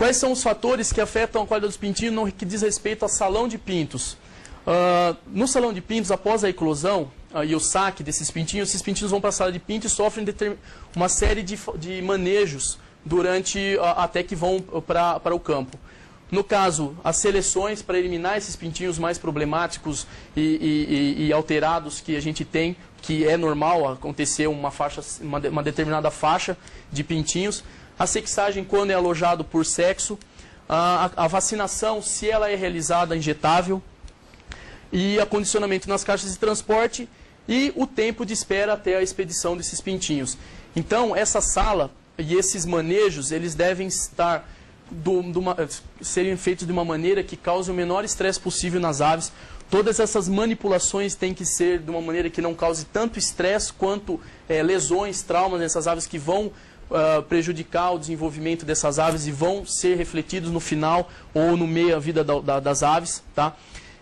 Quais são os fatores que afetam a qualidade dos pintinhos no que diz respeito ao salão de pintos? No salão de pintos, após a eclosão e o saque desses pintinhos, esses pintinhos vão para a sala de pinto e sofrem uma série de manejos até que vão para o campo. No caso, as seleções para eliminar esses pintinhos mais problemáticos e alterados que a gente tem, que é normal acontecer uma determinada faixa de pintinhos. A sexagem quando é alojado por sexo. A vacinação, se ela é realizada injetável. E acondicionamento nas caixas de transporte e o tempo de espera até a expedição desses pintinhos. Então, essa sala e esses manejos, eles devem serem feitos de uma maneira que cause o menor estresse possível nas aves. Todas essas manipulações têm que ser de uma maneira que não cause tanto estresse quanto lesões, traumas nessas aves que vão prejudicar o desenvolvimento dessas aves e vão ser refletidos no final ou no meio da vida das aves, tá?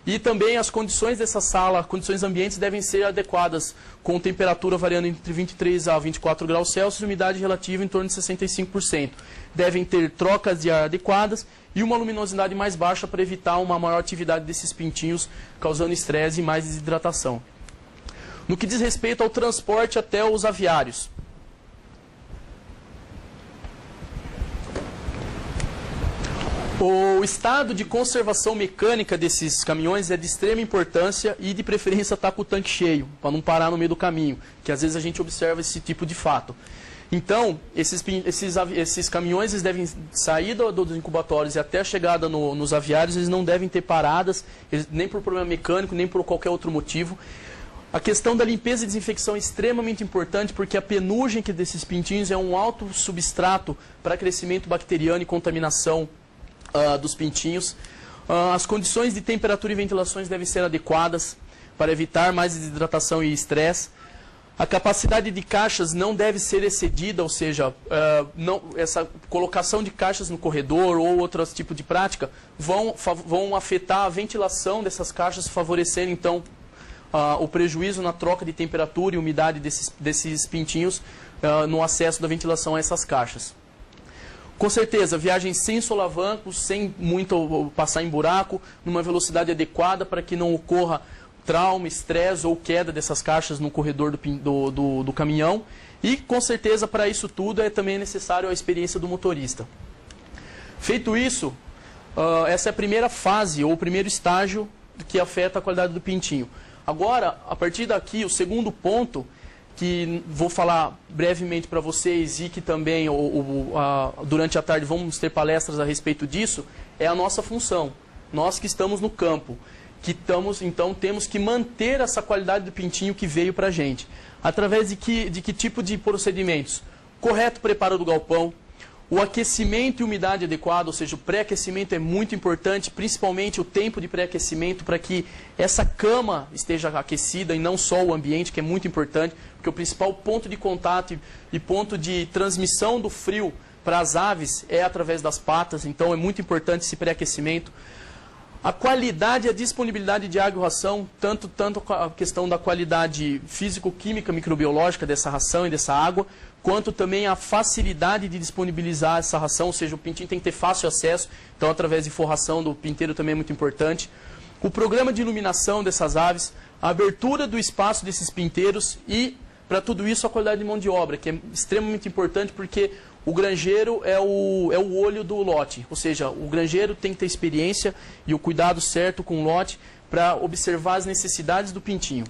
E também as condições dessa sala, condições ambientes, devem ser adequadas, com temperatura variando entre 23 a 24 graus Celsius e umidade relativa em torno de 65%. Devem ter trocas de ar adequadas e uma luminosidade mais baixa para evitar uma maior atividade desses pintinhos, causando estresse e mais desidratação. No que diz respeito ao transporte até os aviários. O estado de conservação mecânica desses caminhões é de extrema importância e de preferência estar com o tanque cheio, para não parar no meio do caminho, que às vezes a gente observa esse tipo de fato. Então, esses caminhões eles devem sair dos incubatórios e até a chegada nos aviários, eles não devem ter paradas, nem por problema mecânico, nem por qualquer outro motivo. A questão da limpeza e desinfecção é extremamente importante porque a penugem desses pintinhos é um alto substrato para crescimento bacteriano e contaminação dos pintinhos. As condições de temperatura e ventilações devem ser adequadas para evitar mais desidratação e estresse. A capacidade de caixas não deve ser excedida, ou seja, essa colocação de caixas no corredor ou outros tipos de prática vão afetar a ventilação dessas caixas, favorecendo então o prejuízo na troca de temperatura e umidade desses pintinhos no acesso da ventilação a essas caixas. Com certeza, viagens sem solavancos, sem muito passar em buraco, numa velocidade adequada para que não ocorra trauma, estresse ou queda dessas caixas no corredor do caminhão. E, com certeza, para isso tudo também necessário a experiência do motorista. Feito isso, essa é a primeira fase ou o primeiro estágio que afeta a qualidade do pintinho. Agora, a partir daqui, o segundo ponto que vou falar brevemente para vocês e que também durante a tarde vamos ter palestras a respeito disso, é a nossa função. Nós que estamos no campo, então temos que manter essa qualidade do pintinho que veio para a gente. Através de que tipo de procedimentos? Correto preparo do galpão, o aquecimento e umidade adequada, ou seja, o pré-aquecimento é muito importante, principalmente o tempo de pré-aquecimento para que essa cama esteja aquecida e não só o ambiente, que é muito importante, porque o principal ponto de contato e ponto de transmissão do frio para as aves é através das patas, então é muito importante esse pré-aquecimento. A qualidade e a disponibilidade de água e ração, tanto a questão da qualidade físico-química, microbiológica dessa ração e dessa água, quanto também a facilidade de disponibilizar essa ração, ou seja, o pintinho tem que ter fácil acesso, então através de forração do pinteiro também é muito importante. O programa de iluminação dessas aves, a abertura do espaço desses pinteiros e, para tudo isso, a qualidade de mão de obra, que é extremamente importante porque o granjeiro é o olho do lote, ou seja, o granjeiro tem que ter experiência e o cuidado certo com o lote para observar as necessidades do pintinho.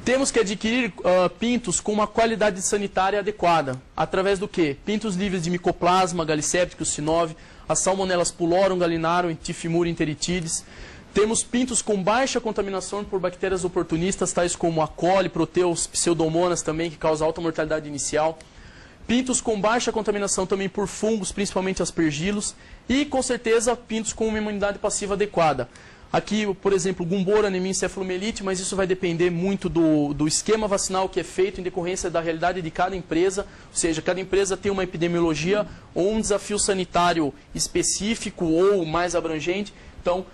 Temos que adquirir pintos com uma qualidade sanitária adequada. Através do quê? Pintos livres de micoplasma, galicépticos, cinove, as salmonelas pulorum, galinarum, tifimurium, enteritides. Temos pintos com baixa contaminação por bactérias oportunistas, tais como A. coli, proteus, pseudomonas também, que causam alta mortalidade inicial. Pintos com baixa contaminação também por fungos, principalmente aspergilos. E, com certeza, pintos com uma imunidade passiva adequada. Aqui, por exemplo, gumboro, anemia, encefalomielite, mas isso vai depender muito do esquema vacinal que é feito em decorrência da realidade de cada empresa. Ou seja, cada empresa tem uma epidemiologia ou um desafio sanitário específico ou mais abrangente. Então,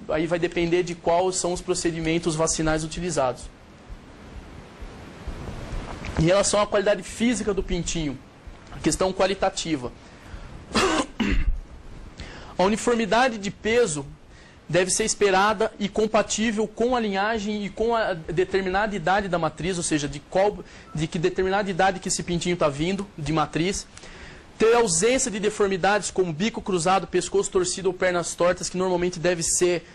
aí vai depender de quais são os procedimentos vacinais utilizados. Em relação à qualidade física do pintinho, a questão qualitativa. A uniformidade de peso deve ser esperada e compatível com a linhagem e com a determinada idade da matriz, ou seja, de que determinada idade que esse pintinho está vindo, de matriz. Ter ausência de deformidades como bico cruzado, pescoço torcido ou pernas tortas, que normalmente deve ser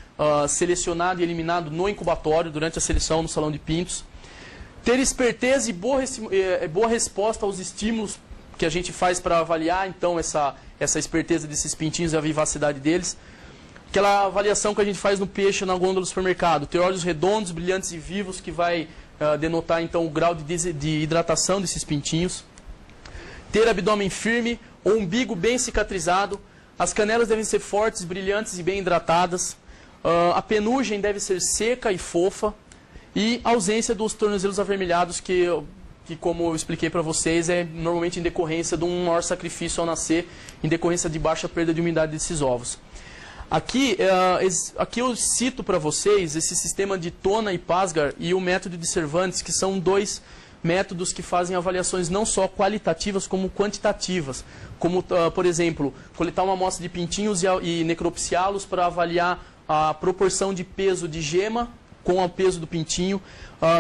selecionado e eliminado no incubatório, durante a seleção no salão de pintos. Ter esperteza e boa resposta aos estímulos que a gente faz para avaliar, então, essa esperteza desses pintinhos e a vivacidade deles. Aquela avaliação que a gente faz no peixe na gôndola do supermercado. Ter olhos redondos, brilhantes e vivos, que vai denotar, então, o grau de hidratação desses pintinhos. Ter abdômen firme, ou umbigo bem cicatrizado. As canelas devem ser fortes, brilhantes e bem hidratadas. A penugem deve ser seca e fofa. E ausência dos tornozelos avermelhados, que como eu expliquei para vocês, é normalmente em decorrência de um maior sacrifício ao nascer, em decorrência de baixa perda de umidade desses ovos. Aqui eu cito para vocês esse sistema de Tona e Pasgar e o método de Cervantes, que são dois métodos que fazem avaliações não só qualitativas como quantitativas. Como, por exemplo, coletar uma amostra de pintinhos e necropsiá-los para avaliar a proporção de peso de gema com o peso do pintinho,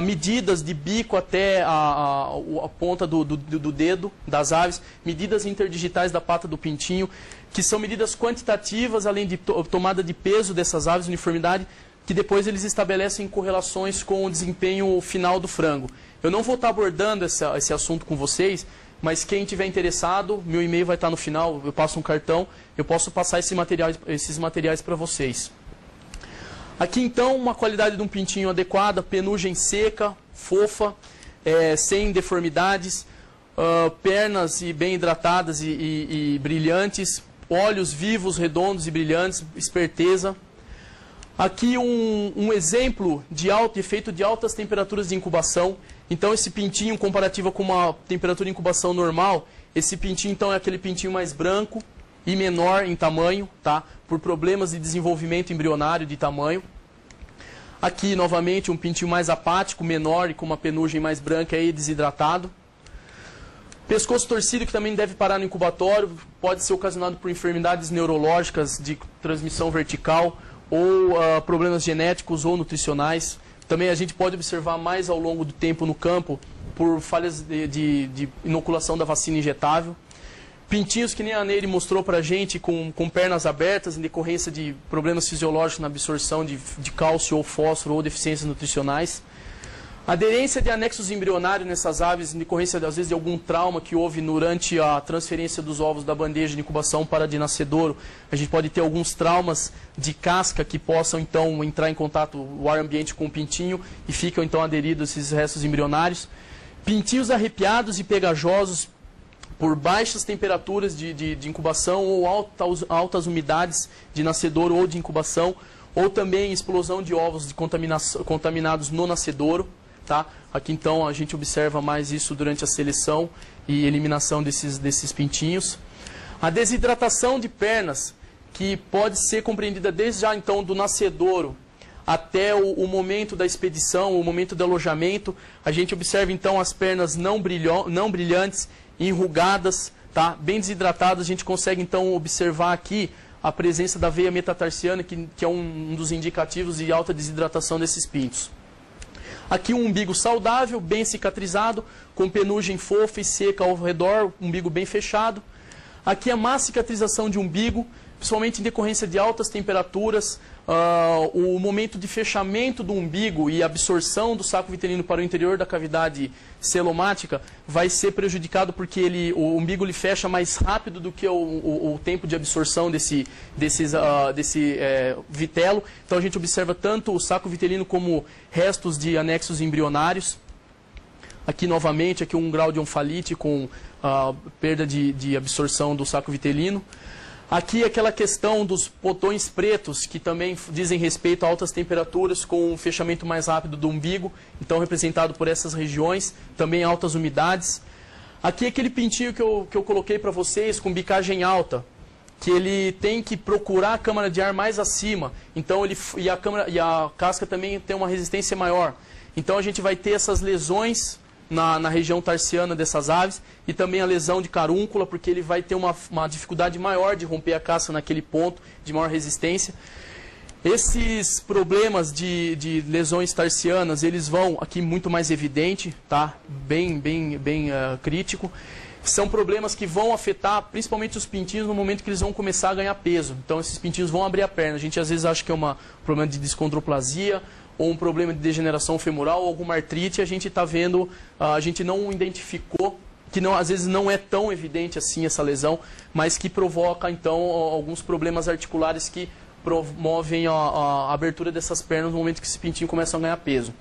medidas de bico até a ponta do dedo das aves, medidas interdigitais da pata do pintinho, que são medidas quantitativas, além de tomada de peso dessas aves, uniformidade, que depois eles estabelecem correlações com o desempenho final do frango. Eu não vou estar abordando esse assunto com vocês, mas quem tiver interessado, meu e-mail vai estar no final, eu passo um cartão, eu posso passar esses materiais para vocês. Aqui, então, uma qualidade de um pintinho adequada, penugem seca, fofa, sem deformidades, pernas bem hidratadas e brilhantes, olhos vivos, redondos e brilhantes, esperteza. Aqui um exemplo de efeito de altas temperaturas de incubação. Então, esse pintinho, comparativo com uma temperatura de incubação normal, esse pintinho, então, é aquele pintinho mais branco e menor em tamanho, tá? Por problemas de desenvolvimento embrionário de tamanho. Aqui, novamente, um pintinho mais apático, menor e com uma penugem mais branca e desidratado. Pescoço torcido, que também deve parar no incubatório, pode ser ocasionado por enfermidades neurológicas de transmissão vertical ou problemas genéticos ou nutricionais. Também a gente pode observar mais ao longo do tempo no campo por falhas de inoculação da vacina injetável. Pintinhos que nem a Nery mostrou para a gente com pernas abertas em decorrência de problemas fisiológicos na absorção de cálcio ou fósforo ou deficiências nutricionais. Aderência de anexos embrionários nessas aves em decorrência, às vezes, de algum trauma que houve durante a transferência dos ovos da bandeja de incubação para a de nascedouro. A gente pode ter alguns traumas de casca que possam, então, entrar em contato o ar ambiente com o pintinho e ficam, então, aderidos esses restos embrionários. Pintinhos arrepiados e pegajosos por baixas temperaturas de incubação ou altas umidades de nascedouro ou de incubação, ou também explosão de ovos contaminados no nascedouro. Tá? Aqui, então, a gente observa mais isso durante a seleção e eliminação desses pintinhos. A desidratação de pernas, que pode ser compreendida desde já, então, do nascedouro até o momento da expedição, o momento do alojamento. A gente observa, então, as pernas não brilhantes, enrugadas, tá? Bem desidratadas. A gente consegue, então, observar aqui a presença da veia metatarsiana, que é um dos indicativos de alta desidratação desses pintos. Aqui um umbigo saudável, bem cicatrizado, com penugem fofa e seca ao redor, umbigo bem fechado. Aqui a má cicatrização de umbigo, principalmente em decorrência de altas temperaturas, o momento de fechamento do umbigo e absorção do saco vitelino para o interior da cavidade celomática vai ser prejudicado porque o umbigo ele fecha mais rápido do que o tempo de absorção desse vitelo. Então a gente observa tanto o saco vitelino como restos de anexos embrionários. Aqui novamente, aqui um grau de onfalite com perda de absorção do saco vitelino. Aqui aquela questão dos botões pretos, que também dizem respeito a altas temperaturas com um fechamento mais rápido do umbigo, então representado por essas regiões, também altas umidades. Aqui aquele pintinho que eu coloquei para vocês com bicagem alta, que ele tem que procurar a câmara de ar mais acima, então e a casca também tem uma resistência maior. Então a gente vai ter essas lesões na região tarsiana dessas aves, e também a lesão de carúncula, porque ele vai ter uma dificuldade maior de romper a casca naquele ponto, de maior resistência. Esses problemas de lesões tarsianas, eles vão aqui muito mais evidente, tá? Bem crítico. São problemas que vão afetar principalmente os pintinhos no momento que eles vão começar a ganhar peso. Então esses pintinhos vão abrir a perna. A gente às vezes acha que é um problema de descondroplasia ou um problema de degeneração femoral ou alguma artrite. A gente está vendo, a gente não identificou, que não, às vezes não é tão evidente assim essa lesão, mas que provoca então alguns problemas articulares que promovem a abertura dessas pernas no momento que esse pintinho começa a ganhar peso.